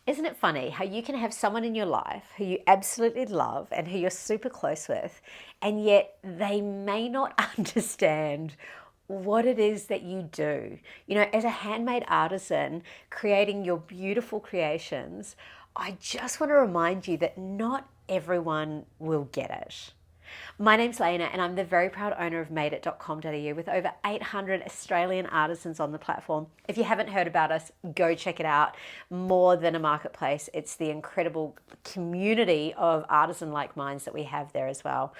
Isn't it funny how you can have someone in your life who you absolutely love and who you're super close with, and yet they may not understand what it is that you do? You know, as a handmade artisan, creating your beautiful creations, I just want to remind you that not everyone will get it. My name's Lena, and I'm the very proud owner of madeit.com.au with over 800 Australian artisans on the platform. If you haven't heard about us, go check it out. More than a marketplace, it's the incredible community of artisan like minds that we have there as well.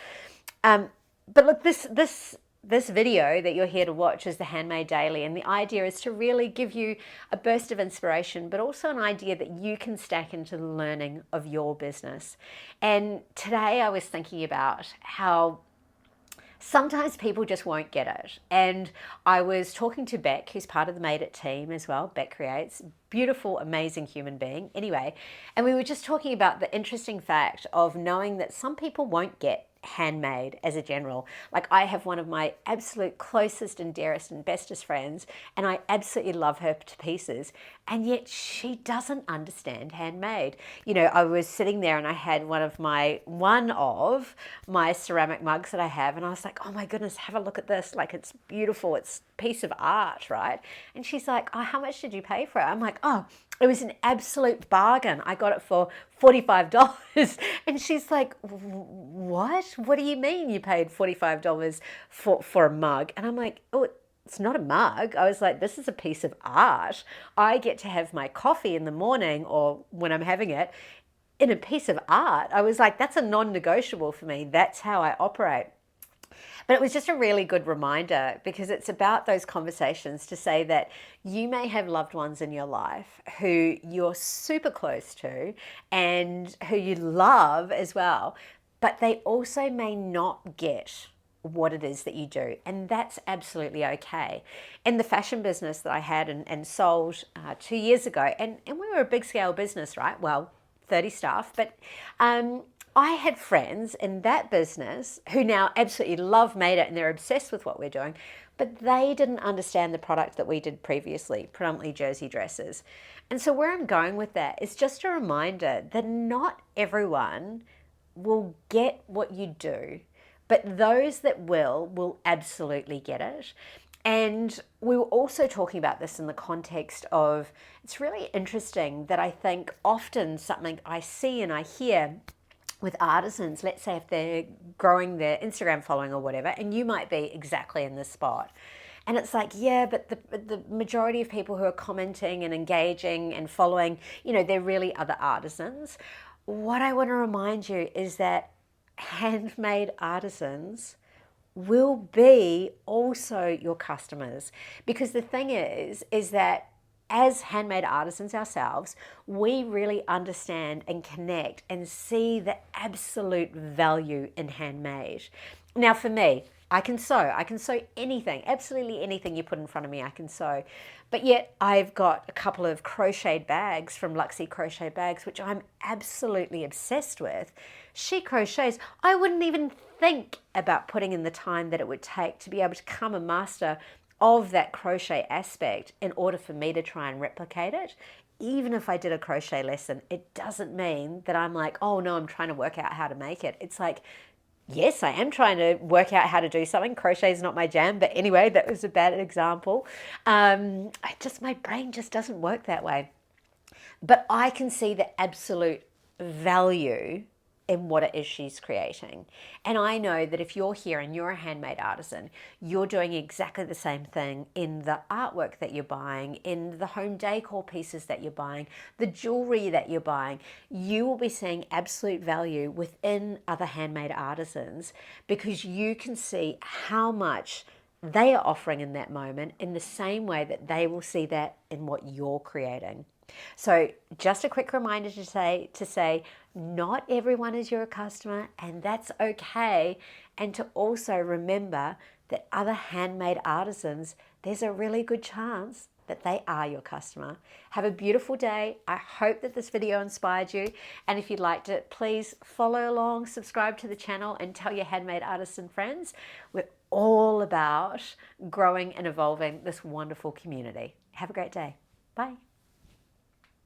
But look, this video that you're here to watch is the Handmade Daily, and the idea is to really give you a burst of inspiration, but also an idea that you can stack into the learning of your business. And today I was thinking about how sometimes people just won't get it. And I was talking to Beck, who's part of the Made It team as well. Beck Creates, beautiful, amazing human being. Anyway, and we were just talking about the interesting fact of knowing that some people won't get handmade as a general. Like, I have one of my absolute closest and dearest and bestest friends, and I absolutely love her to pieces, and yet she doesn't understand handmade. You know, I was sitting there and I had one of my ceramic mugs that I have, and I was like, oh my goodness, have a look at this, like, it's beautiful, it's a piece of art, right? And she's like, oh, how much did you pay for it? I'm like, oh, it was an absolute bargain. I got it for $45. And she's like, what? What do you mean you paid $45 for a mug? And I'm like, oh, it's not a mug. I was like, this is a piece of art. I get to have my coffee in the morning or when I'm having it in a piece of art. I was like, that's a non-negotiable for me. That's how I operate. But it was just a really good reminder, because it's about those conversations to say that you may have loved ones in your life who you're super close to and who you love as well, but they also may not get what it is that you do, and that's absolutely okay. In the fashion business that I had and sold 2 years ago, and we were a big scale business, right? Well, 30 staff, but I had friends in that business who now absolutely love Made It and they're obsessed with what we're doing, but they didn't understand the product that we did previously, predominantly jersey dresses. And so where I'm going with that is just a reminder that not everyone will get what you do, but those that will absolutely get it. And we were also talking about this in the context of, it's really interesting that I think often something I see and I hear with artisans, let's say if they're growing their Instagram following or whatever, and you might be exactly in this spot. And it's like, yeah, but the majority of people who are commenting and engaging and following, you know, they're really other artisans. What I want to remind you is that handmade artisans will be also your customers. Because the thing is that as handmade artisans ourselves, we really understand and connect and see the absolute value in handmade. Now for me, I can sew anything, absolutely anything you put in front of me, I can sew. But yet I've got a couple of crocheted bags from Luxie Crochet Bags, which I'm absolutely obsessed with. She crochets. I wouldn't even think about putting in the time that it would take to be able to become a master of that crochet aspect in order for me to try and replicate it. Even if I did a crochet lesson, it doesn't mean that I'm like, oh no, I'm trying to work out how to make it. It's like, yes, I am trying to work out how to do something. Crochet is not my jam, but anyway, that was a bad example. My brain just doesn't work that way. But I can see the absolute value in what it is she's creating. And I know that if you're here and you're a handmade artisan, you're doing exactly the same thing in the artwork that you're buying, in the home decor pieces that you're buying, the jewelry that you're buying. You will be seeing absolute value within other handmade artisans, because you can see how much they are offering in that moment in the same way that they will see that in what you're creating. So just a quick reminder to say not everyone is your customer, and that's okay. And to also remember that other handmade artisans, there's a really good chance that they are your customer. Have a beautiful day. I hope that this video inspired you. And if you liked it, please follow along, subscribe to the channel, and tell your handmade artisan friends. We're all about growing and evolving this wonderful community. Have a great day. Bye.